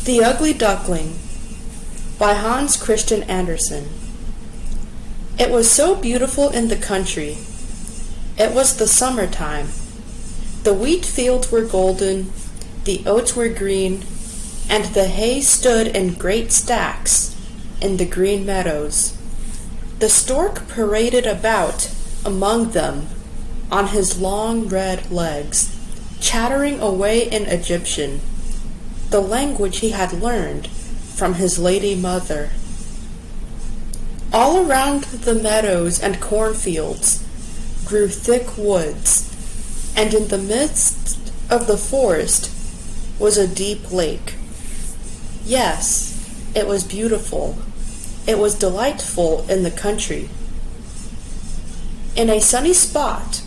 The Ugly Duckling by Hans Christian Andersen. It was so beautiful in the country. It was the summertime. The wheat fields were golden, the oats were green, and the hay stood in great stacks in the green meadows. The stork paraded about among them on his long red legs, chattering away in Egyptian, the language he had learned from his lady mother. All around the meadows and cornfields grew thick woods, and in the midst of the forest was a deep lake. Yes, it was beautiful. It was delightful in the country. In a sunny spot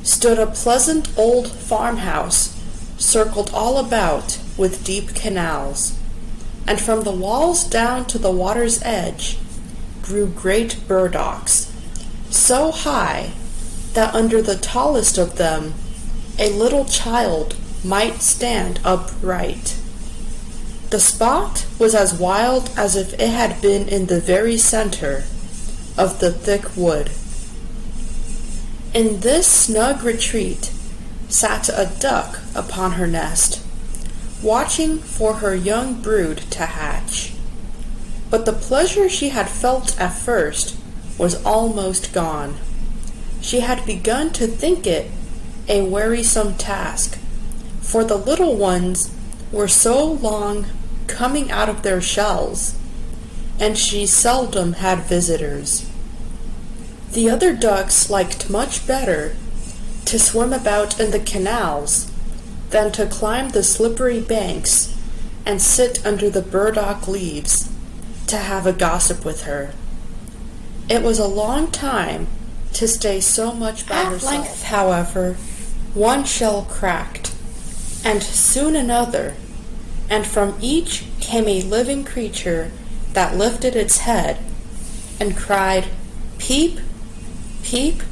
stood a pleasant old farmhouse, circled all about with deep canals, and from the walls down to the water's edge grew great burdocks, so high that under the tallest of them a little child might stand upright. The spot was as wild as if it had been in the very center of the thick wood. In this snug retreat sat a duck upon her nest, watching for her young brood to hatch. But the pleasure she had felt at first was almost gone. She had begun to think it a wearisome task, for the little ones were so long coming out of their shells, and she seldom had visitors. The other ducks liked much better to swim about in the canals than to climb the slippery banks and sit under the burdock leaves to have a gossip with her. It was a long time to stay so much by herself. At length, however, one shell cracked, and soon another, and from each came a living creature that lifted its head and cried, "Peep, peep."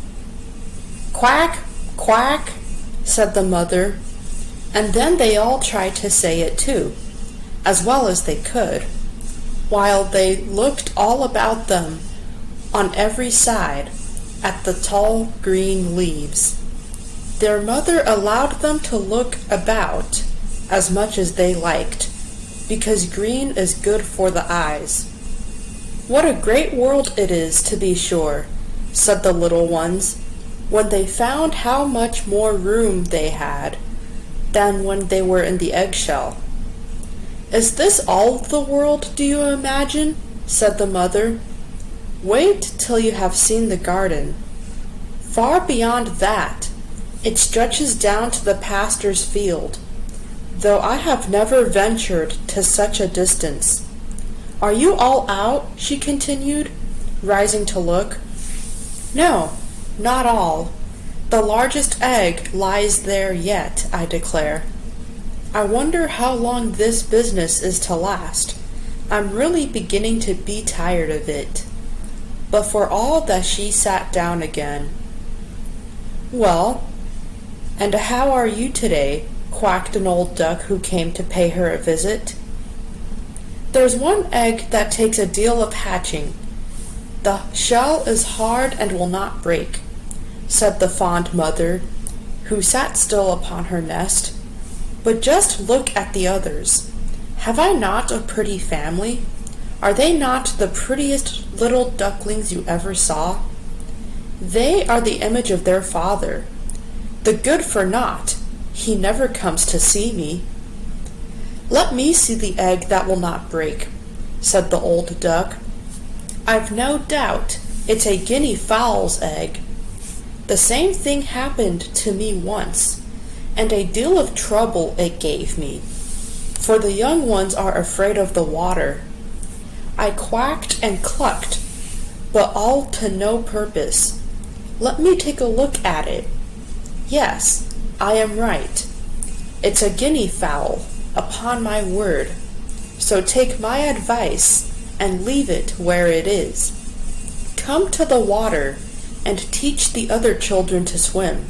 "Quack, quack," said the mother, and then they all tried to say it too, as well as they could, while they looked all about them on every side at the tall green leaves. Their mother allowed them to look about as much as they liked, because green is good for the eyes. "What a great world it is, to be sure," said the little ones, when they found how much more room they had than when they were in the eggshell. "Is this all the world, do you imagine?" said the mother. "Wait till you have seen the garden. Far beyond that, it stretches down to the pastor's field, though I have never ventured to such a distance. Are you all out?" she continued, rising to look. "No, not all. The largest egg lies there yet, I declare. I wonder how long this business is to last. I'm really beginning to be tired of it." But for all that she sat down again. "Well, and how are you today?" quacked an old duck who came to pay her a visit. "There's one egg that takes a deal of hatching. The shell is hard and will not break," said the fond mother, who sat still upon her nest. "But just look at the others. Have I not a pretty family? Are they not the prettiest little ducklings you ever saw? They are the image of their father. The good-for-naught, he never comes to see me." "Let me see the egg that will not break," said the old duck. "I've no doubt it's a guinea fowl's egg. The same thing happened to me once, and a deal of trouble it gave me, for the young ones are afraid of the water. I quacked and clucked, but all to no purpose. Let me take a look at it. Yes, I am right. It's a guinea fowl, upon my word. So take my advice and leave it where it is. Come to the water and teach the other children to swim."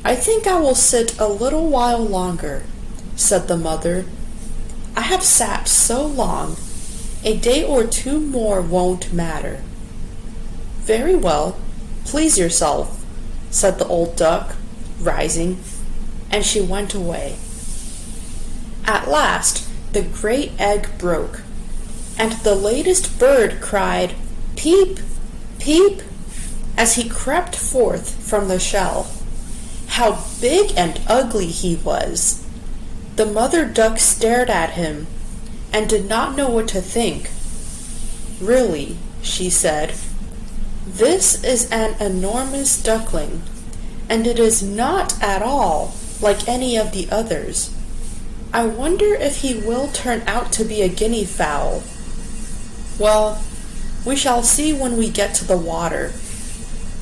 "I think I will sit a little while longer," said the mother. I have sat so long, a day or two more won't matter." "Very well, please yourself," said the old duck, rising, and she went away. At last the great egg broke, and the latest bird cried, "Peep, peep," as he crept forth from the shell. How big and ugly he was! The mother duck stared at him, and did not know what to think. "Really," she said, "this is an enormous duckling, and it is not at all like any of the others. I wonder if he will turn out to be a guinea fowl. Well, we shall see when we get to the water,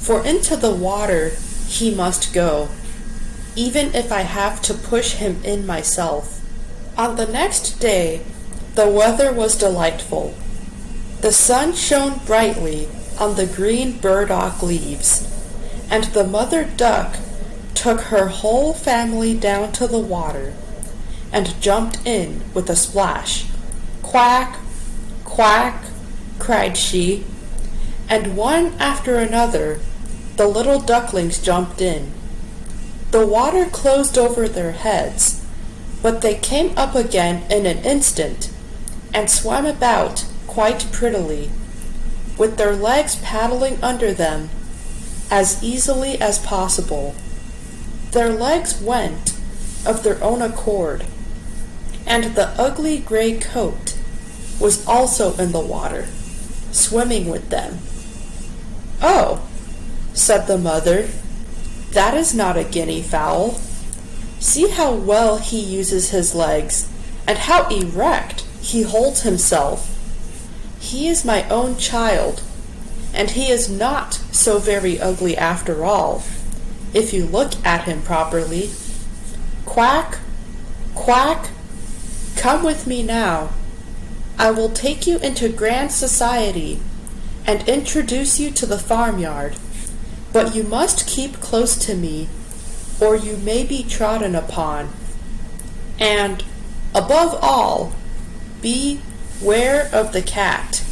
for into the water he must go, even if I have to push him in myself." On the next day, the weather was delightful. The sun shone brightly on the green burdock leaves, and the mother duck took her whole family down to the water and jumped in with a splash. "Quack, quack," cried she, and one after another the little ducklings jumped in. The water closed over their heads, but they came up again in an instant and swam about quite prettily, with their legs paddling under them as easily as possible. Their legs went of their own accord, and the ugly gray coat was also in the water, swimming with them. "Oh," said the mother, "that is not a guinea fowl. See how well he uses his legs, and how erect he holds himself. He is my own child, and he is not so very ugly after all, if you look at him properly. Quack, quack, come with me now. I will take you into grand society and introduce you to the farmyard, but you must keep close to me, or you may be trodden upon. And, above all, beware of the cat."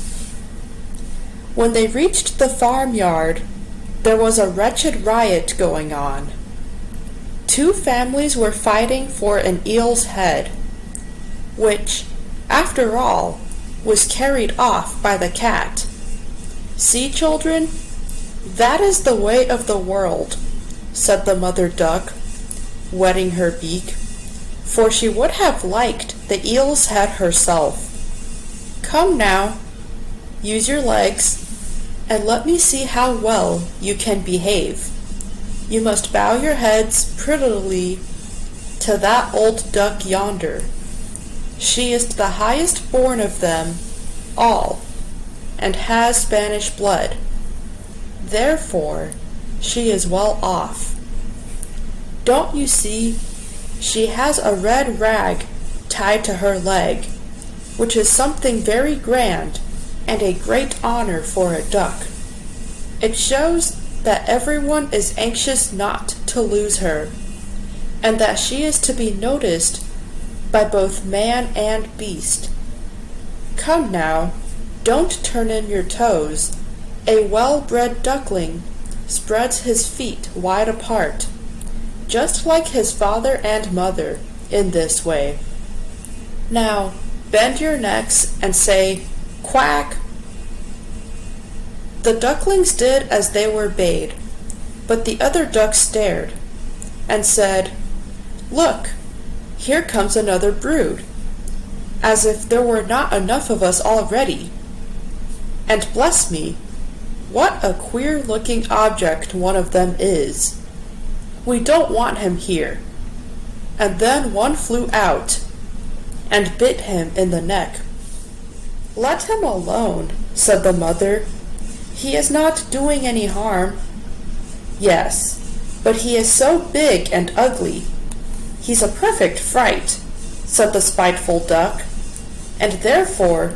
When they reached the farmyard, there was a wretched riot going on. Two families were fighting for an eel's head, which, after all, was carried off by the cat. "See, children, that is the way of the world," said the mother duck, wetting her beak, for she would have liked the eel's head herself. "Come now, use your legs, and let me see how well you can behave. You must bow your heads prettily to that old duck yonder. She is the highest born of them all, and has Spanish blood. Therefore, she is well off. Don't you see, she has a red rag tied to her leg, which is something very grand and a great honor for a duck. It shows that everyone is anxious not to lose her, and that she is to be noticed by both man and beast. Come now, don't turn in your toes. A well-bred duckling spreads his feet wide apart, just like his father and mother, in this way. Now, bend your necks and say, 'Quack!'" The ducklings did as they were bade, but the other ducks stared, and said, "Look, here comes another brood, as if there were not enough of us already. And bless me, what a queer-looking object one of them is. We don't want him here." And then one flew out, and bit him in the neck. "Let him alone," said the mother. "He is not doing any harm." "Yes, but he is so big and ugly. He's a perfect fright," said the spiteful duck, "and therefore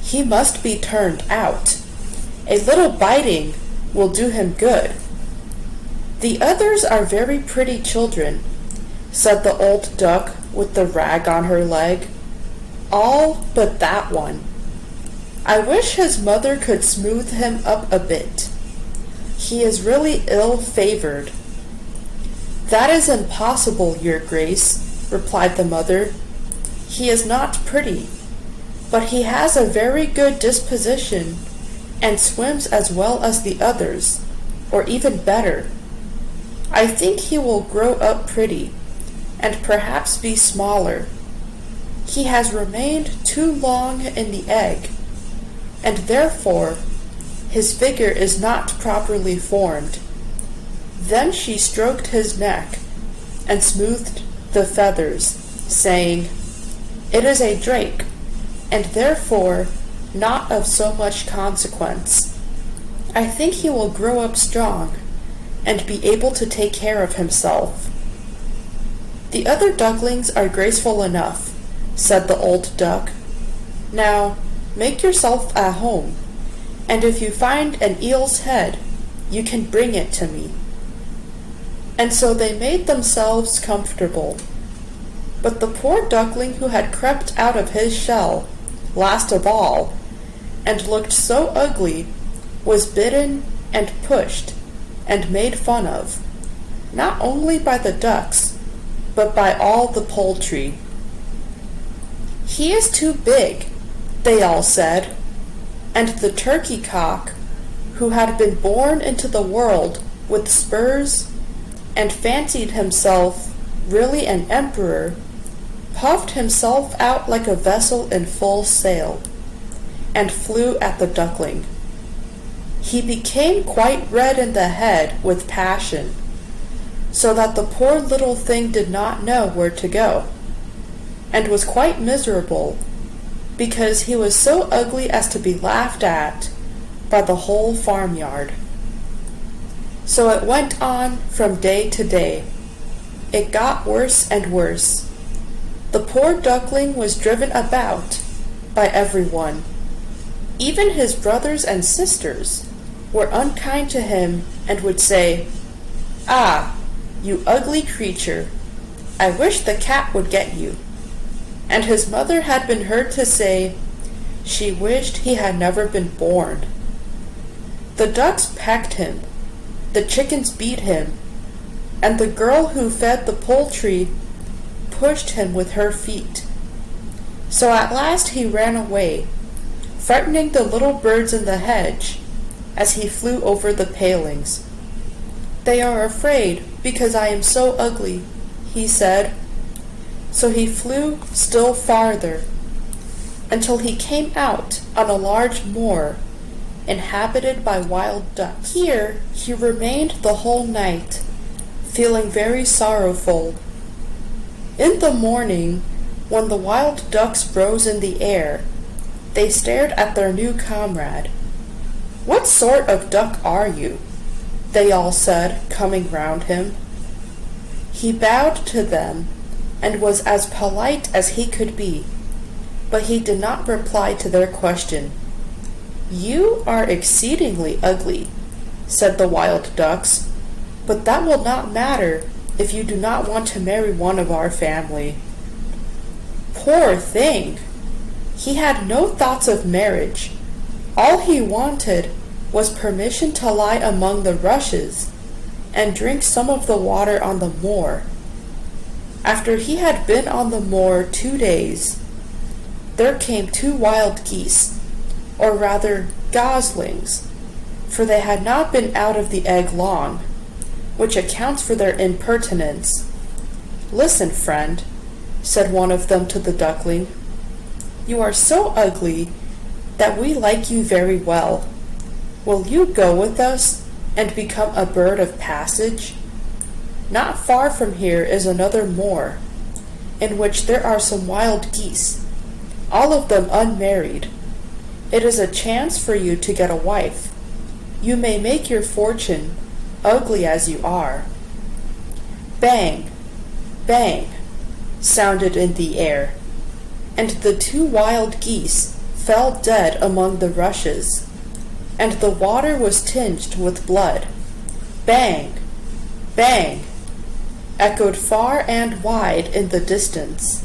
he must be turned out. A little biting will do him good." "The others are very pretty children," said the old duck with the rag on her leg. All but that one. I wish his mother could smooth him up a bit. He is really ill-favored." "That is impossible, your grace," replied the mother. "He is not pretty, but he has a very good disposition and swims as well as the others, or even better. I think he will grow up pretty, and perhaps be smaller. He has remained too long in the egg, and therefore his figure is not properly formed." Then she stroked his neck and smoothed the feathers, saying, "It is a drake, and therefore not of so much consequence. I think he will grow up strong and be able to take care of himself." "The other ducklings are graceful enough," said the old duck. "Now make yourself at home, and if you find an eel's head, you can bring it to me." And so they made themselves comfortable. But the poor duckling who had crept out of his shell, last of all, and looked so ugly, was bitten and pushed and made fun of, not only by the ducks, but by all the poultry. "He is too big," they all said, and the turkey cock, who had been born into the world with spurs and fancied himself really an emperor, puffed himself out like a vessel in full sail, and flew at the duckling. He became quite red in the head with passion, so that the poor little thing did not know where to go, and was quite miserable, because he was so ugly as to be laughed at by the whole farmyard. So it went on from day to day. It got worse and worse. The poor duckling was driven about by everyone. Even his brothers and sisters were unkind to him and would say, "Ah, you ugly creature, I wish the cat would get you." And his mother had been heard to say she wished he had never been born. The ducks pecked him, the chickens beat him, and the girl who fed the poultry pushed him with her feet. So at last he ran away, frightening the little birds in the hedge as he flew over the palings. "They are afraid because I am so ugly," he said. So he flew still farther, until he came out on a large moor inhabited by wild ducks. Here he remained the whole night, feeling very sorrowful. In the morning, when the wild ducks rose in the air, they stared at their new comrade. "What sort of duck are you?" they all said, coming round him. He bowed to them and was as polite as he could be, but he did not reply to their question. "You are exceedingly ugly," said the wild ducks, "but that will not matter if you do not want to marry one of our family." Poor thing! He had no thoughts of marriage. All he wanted was permission to lie among the rushes and drink some of the water on the moor. After he had been on the moor 2 days, there came 2 wild geese, or rather goslings, for they had not been out of the egg long, which accounts for their impertinence. "Listen, friend," said one of them to the duckling, "you are so ugly that we like you very well. Will you go with us and become a bird of passage? Not far from here is another moor, in which there are some wild geese, all of them unmarried. It is a chance for you to get a wife. You may make your fortune, ugly as you are." Bang, bang, sounded in the air, and the 2 wild geese fell dead among the rushes, and the water was tinged with blood. Bang, bang, echoed far and wide in the distance.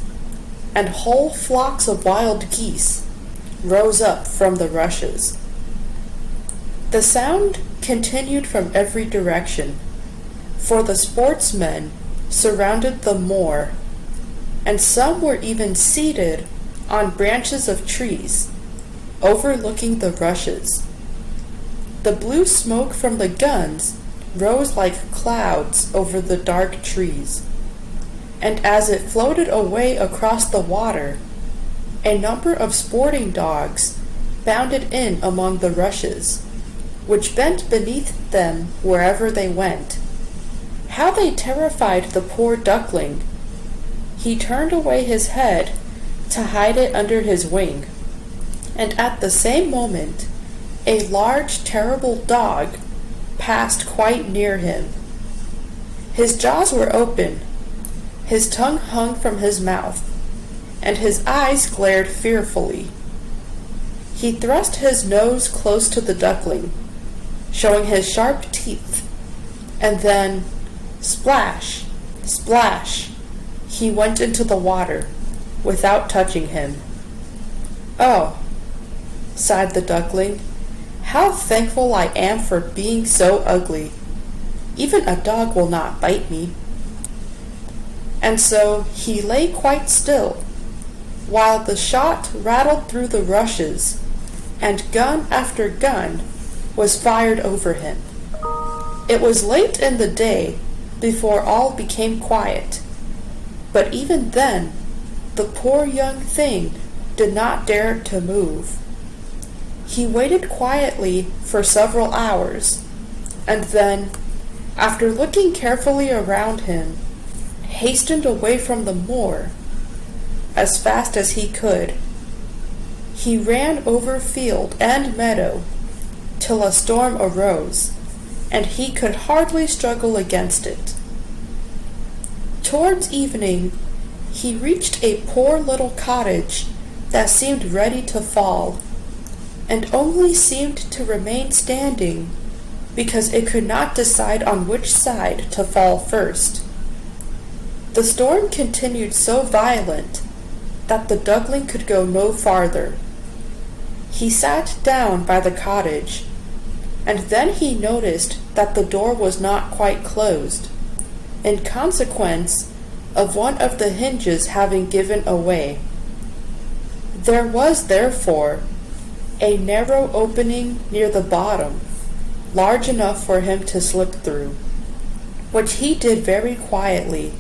and whole flocks of wild geese rose up from the rushes. The sound continued from every direction, for the sportsmen surrounded the moor, and some were even seated on branches of trees, overlooking the rushes. The blue smoke from the guns rose like clouds over the dark trees, and as it floated away across the water, a number of sporting dogs bounded in among the rushes, which bent beneath them wherever they went. How they terrified the poor duckling! He turned away his head to hide it under his wing, and at the same moment a large, terrible dog passed quite near him. His jaws were open, his tongue hung from his mouth, and his eyes glared fearfully. He thrust his nose close to the duckling, showing his sharp teeth, and then, splash, splash, he went into the water, without touching him. "Oh," sighed the duckling, "how thankful I am for being so ugly. Even a dog will not bite me." And so he lay quite still, while the shot rattled through the rushes, and gun after gun was fired over him. It was late in the day before all became quiet, but even then the poor young thing did not dare to move. He waited quietly for several hours, and then, after looking carefully around him, hastened away from the moor as fast as he could. He ran over field and meadow till a storm arose, and he could hardly struggle against it. Towards evening, he reached a poor little cottage that seemed ready to fall, and only seemed to remain standing because it could not decide on which side to fall first. The storm continued so violent that the duckling could go no farther. He sat down by the cottage, and then he noticed that the door was not quite closed, in consequence of one of the hinges having given away. There was, therefore, a narrow opening near the bottom, large enough for him to slip through, which he did very quietly,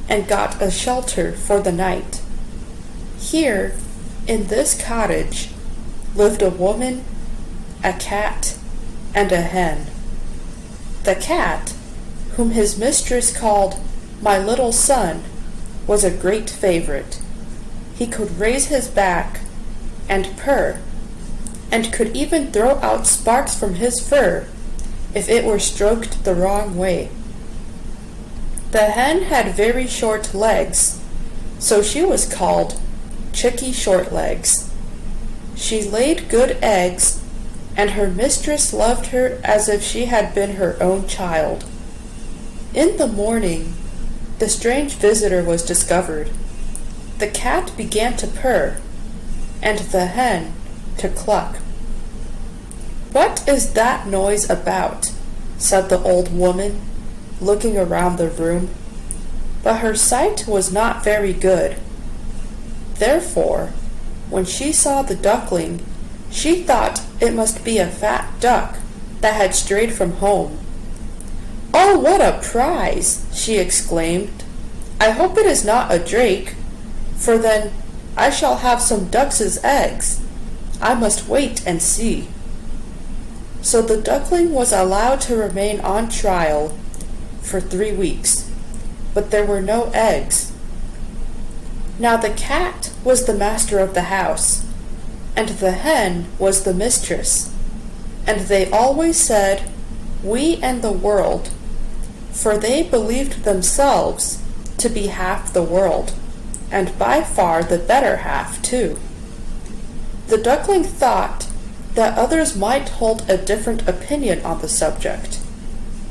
and got a shelter for the night. Here, in this cottage, lived a woman, a cat, and a hen. The cat, whom his mistress called "my little son," was a great favorite. He could raise his back and purr, and could even throw out sparks from his fur if it were stroked the wrong way. The hen had very short legs, so she was called Chickie Shortlegs. She laid good eggs, and her mistress loved her as if she had been her own child. In the morning, the strange visitor was discovered. The cat began to purr, and the hen to cluck. "What is that noise about?" said the old woman, looking around the room. But her sight was not very good. Therefore, when she saw the duckling, she thought it must be a fat duck that had strayed from home. "Oh, what a prize!" she exclaimed. "I hope it is not a drake, for then I shall have some ducks' eggs. I must wait and see." So the duckling was allowed to remain on trial for 3 weeks, but there were no eggs. Now the cat was the master of the house, and the hen was the mistress, and they always said, "we and the world," for they believed themselves to be half the world, and by far the better half too. The duckling thought that others might hold a different opinion on the subject,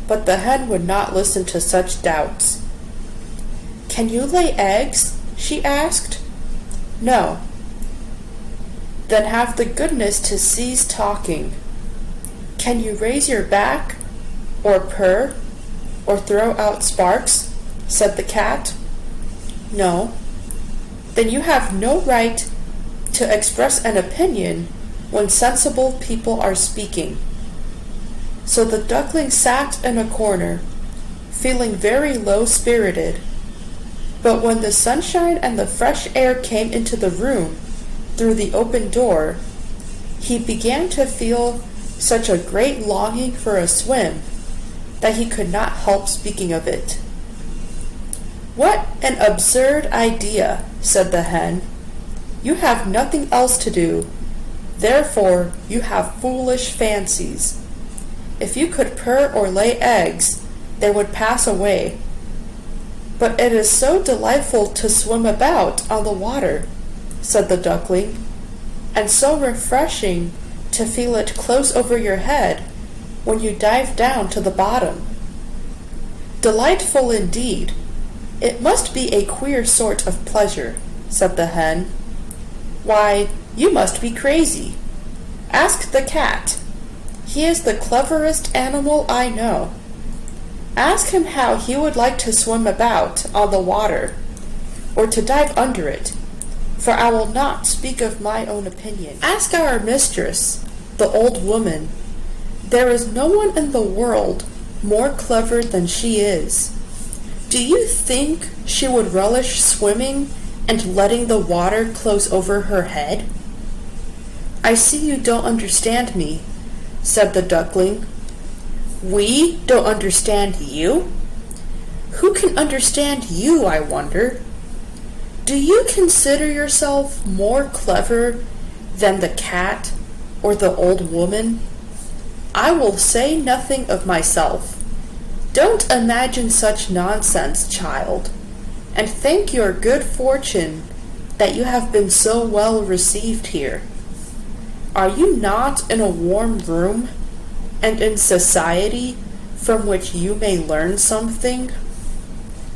but the hen would not listen to such doubts. "Can you lay eggs?" she asked. No. Then have the goodness to cease talking. Can you raise your back, or purr, or throw out sparks? Said the cat. No. Then you have no right to express an opinion when sensible people are speaking. So the duckling sat in a corner, feeling very low-spirited. But when the sunshine and the fresh air came into the room through the open door, he began to feel such a great longing for a swim that he could not help speaking of it. "What an absurd idea," said the hen. "You have nothing else to do, therefore you have foolish fancies. If you could purr or lay eggs, they would pass away. But it is so delightful to swim about on the water," said the duckling, "and so refreshing to feel it close over your head when you dive down to the bottom." "Delightful indeed! It must be a queer sort of pleasure," said the hen. "Why, you must be crazy. Ask the cat. He is the cleverest animal I know. Ask him how he would like to swim about on the water, or to dive under it, for I will not speak of my own opinion. Ask our mistress, the old woman. There is no one in the world more clever than she is. Do you think she would relish swimming and letting the water close over her head?" "I see you don't understand me," said the duckling. "We don't understand you? Who can understand you, I wonder? Do you consider yourself more clever than the cat or the old woman? I will say nothing of myself. Don't imagine such nonsense, child, and thank your good fortune that you have been so well received here. Are you not in a warm room, and in society from which you may learn something?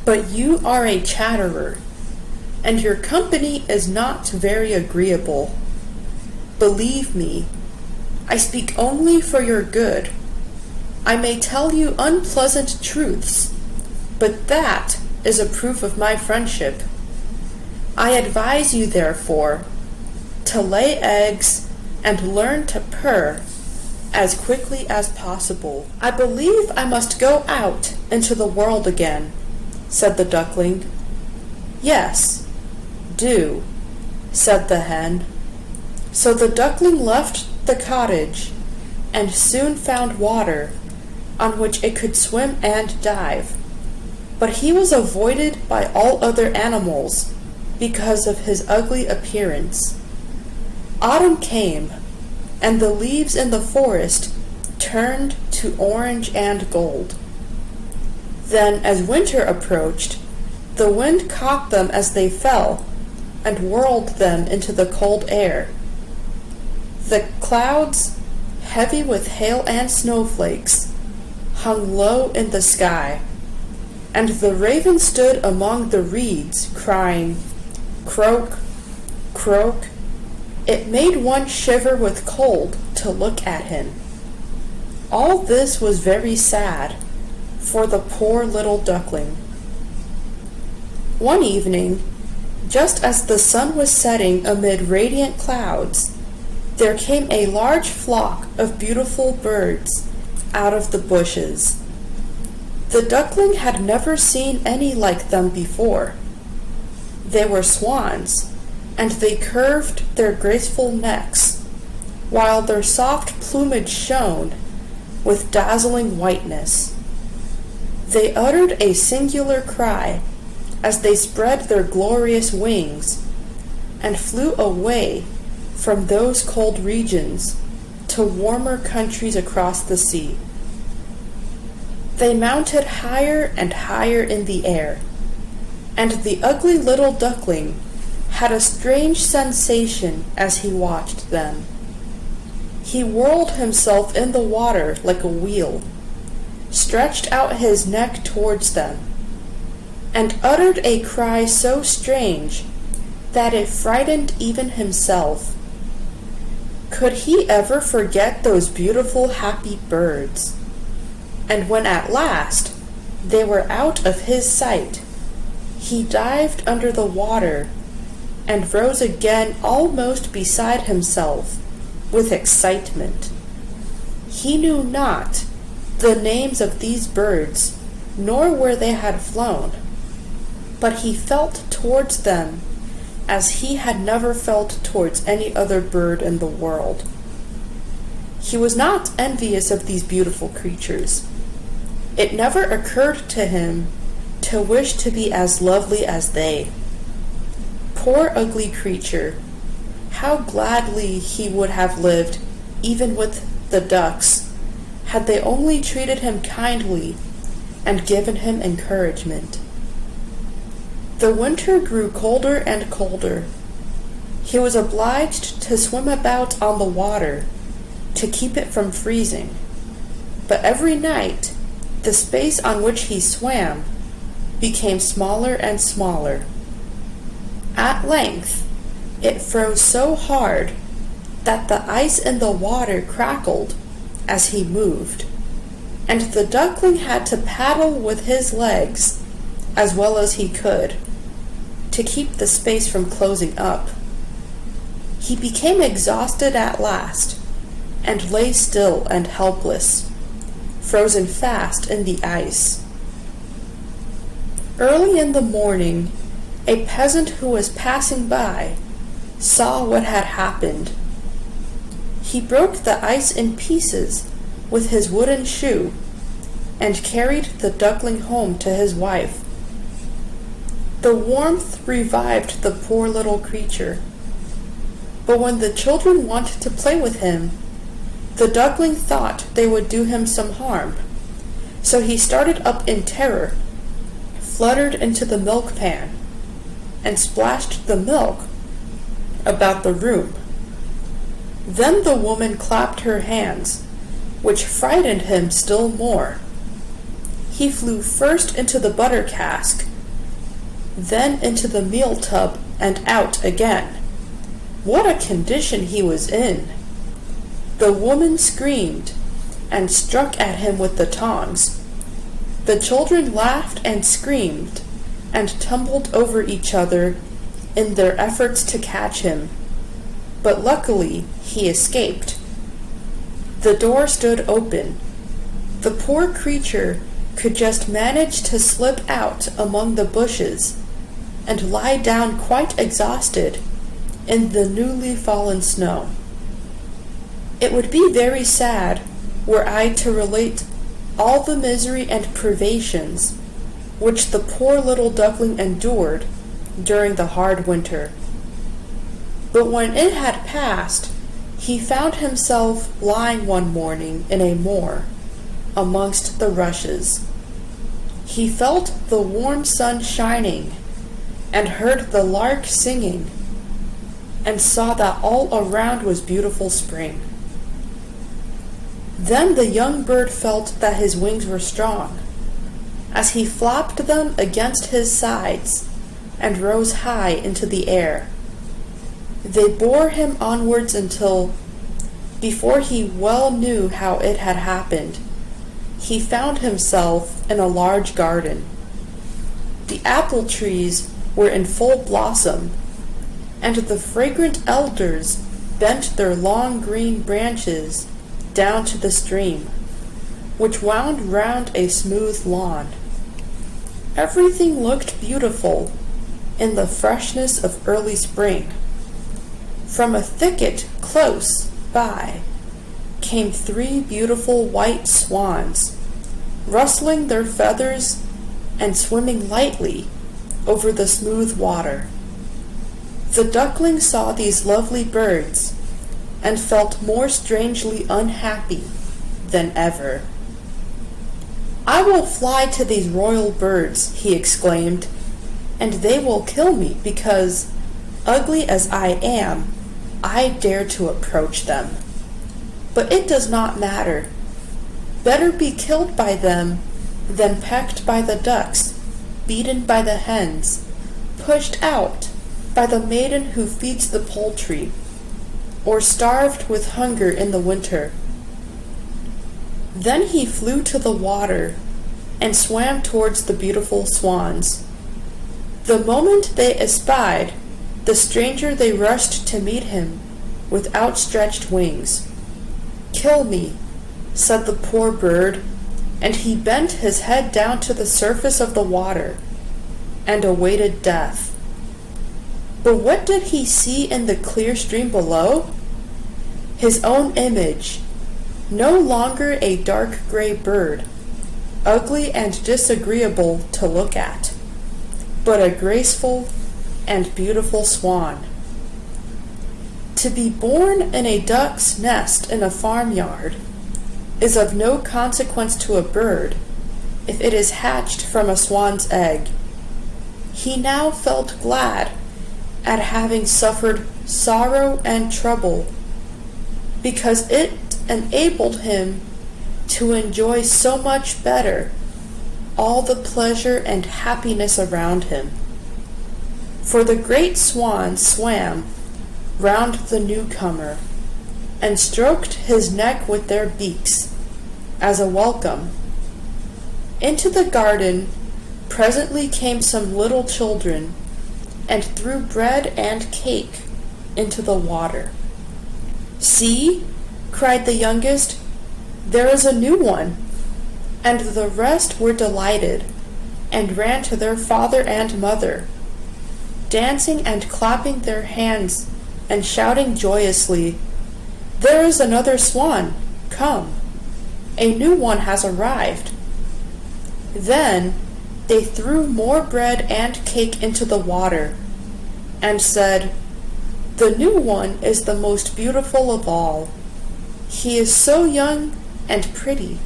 But you are a chatterer, and your company is not very agreeable. Believe me, I speak only for your good. I may tell you unpleasant truths, but that is a proof of my friendship. I advise you, therefore, to lay eggs and learn to purr as quickly as possible." "I believe I must go out into the world again," said the duckling. "Yes, do," said the hen. So the duckling left the cottage and soon found water on which it could swim and dive. But he was avoided by all other animals because of his ugly appearance. Autumn came, and the leaves in the forest turned to orange and gold. Then, as winter approached, the wind caught them as they fell and whirled them into the cold air. The clouds, heavy with hail and snowflakes, hung low in the sky, and the raven stood among the reeds, crying, "Croak, croak." It made one shiver with cold to look at him. All this was very sad for the poor little duckling. One evening, just as the sun was setting amid radiant clouds, there came a large flock of beautiful birds out of the bushes. The duckling had never seen any like them before. They were swans, and they curved their graceful necks, while their soft plumage shone with dazzling whiteness. They uttered a singular cry as they spread their glorious wings and flew away from those cold regions to warmer countries across the sea. They mounted higher and higher in the air, and the ugly little duckling had a strange sensation as he watched them. He whirled himself in the water like a wheel, stretched out his neck towards them, and uttered a cry so strange that it frightened even himself. Could he ever forget those beautiful, happy birds? And when at last they were out of his sight, he dived under the water and rose again almost beside himself with excitement. He knew not the names of these birds, nor where they had flown, but he felt towards them as he had never felt towards any other bird in the world. He was not envious of these beautiful creatures. It never occurred to him to wish to be as lovely as they. Poor ugly creature, how gladly he would have lived, even with the ducks, had they only treated him kindly and given him encouragement. The winter grew colder and colder. He was obliged to swim about on the water to keep it from freezing, but every night the space on which he swam became smaller and smaller. At length it froze so hard that the ice in the water crackled as he moved, and the duckling had to paddle with his legs as well as he could to keep the space from closing up. He became exhausted at last and lay still and helpless, frozen fast in the ice. Early in the morning, a peasant who was passing by saw what had happened. He broke the ice in pieces with his wooden shoe and carried the duckling home to his wife. The warmth revived the poor little creature, but when the children wanted to play with him, the duckling thought they would do him some harm, so he started up in terror, fluttered into the milk pan, and splashed the milk about the room. Then the woman clapped her hands, which frightened him still more. He flew first into the butter cask, then into the meal tub and out again. What a condition he was in! The woman screamed and struck at him with the tongs. The children laughed and screamed and tumbled over each other in their efforts to catch him, but luckily he escaped. The door stood open. The poor creature could just manage to slip out among the bushes and lie down quite exhausted in the newly fallen snow. It would be very sad were I to relate all the misery and privations which the poor little duckling endured during the hard winter. But when it had passed, he found himself lying one morning in a moor amongst the rushes. He felt the warm sun shining and heard the lark singing and saw that all around was beautiful spring. Then the young bird felt that his wings were strong, as he flapped them against his sides and rose high into the air. They bore him onwards until, before he well knew how it had happened, he found himself in a large garden. The apple trees were in full blossom, and the fragrant elders bent their long green branches down to the stream, which wound round a smooth lawn. Everything looked beautiful in the freshness of early spring. From a thicket close by came 3 beautiful white swans, rustling their feathers and swimming lightly over the smooth water. The duckling saw these lovely birds and felt more strangely unhappy than ever. "I will fly to these royal birds," he exclaimed, "and they will kill me because, ugly as I am, I dare to approach them. But it does not matter. Better be killed by them than pecked by the ducks, beaten by the hens, pushed out, by the maiden who feeds the poultry, or starved with hunger in the winter. Then he flew to the water and swam towards the beautiful swans. The moment they espied the stranger, they rushed to meet him with outstretched wings. "Kill me," said the poor bird, and he bent his head down to the surface of the water and awaited death. But what did he see in the clear stream below? His own image, no longer a dark gray bird, ugly and disagreeable to look at, but a graceful and beautiful swan. To be born in a duck's nest in a farmyard is of no consequence to a bird if it is hatched from a swan's egg. He now felt glad at having suffered sorrow and trouble, because it enabled him to enjoy so much better all the pleasure and happiness around him. For the great swans swam round the newcomer and stroked his neck with their beaks as a welcome. Into the garden presently came some little children and threw bread and cake into the water. "See," cried the youngest, "there is a new one." And the rest were delighted and ran to their father and mother, dancing and clapping their hands and shouting joyously, "There is another swan, come! A new one has arrived." Then they threw more bread and cake into the water, and said, "The new one is the most beautiful of all. He is so young and pretty."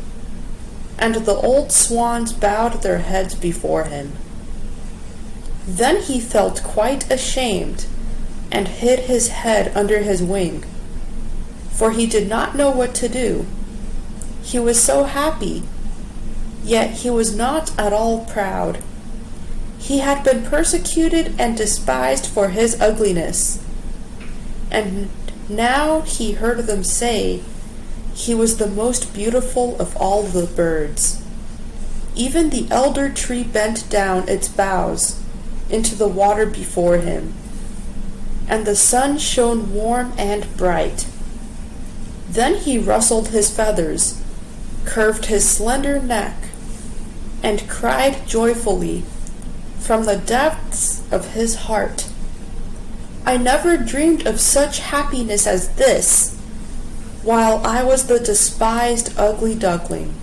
And the old swans bowed their heads before him. Then he felt quite ashamed and hid his head under his wing, for he did not know what to do. He was so happy, yet he was not at all proud. He had been persecuted and despised for his ugliness, and now he heard them say he was the most beautiful of all the birds. Even the elder tree bent down its boughs into the water before him, and the sun shone warm and bright. Then he rustled his feathers, curved his slender neck, and cried joyfully from the depths of his heart, "I never dreamed of such happiness as this, while I was the despised ugly duckling."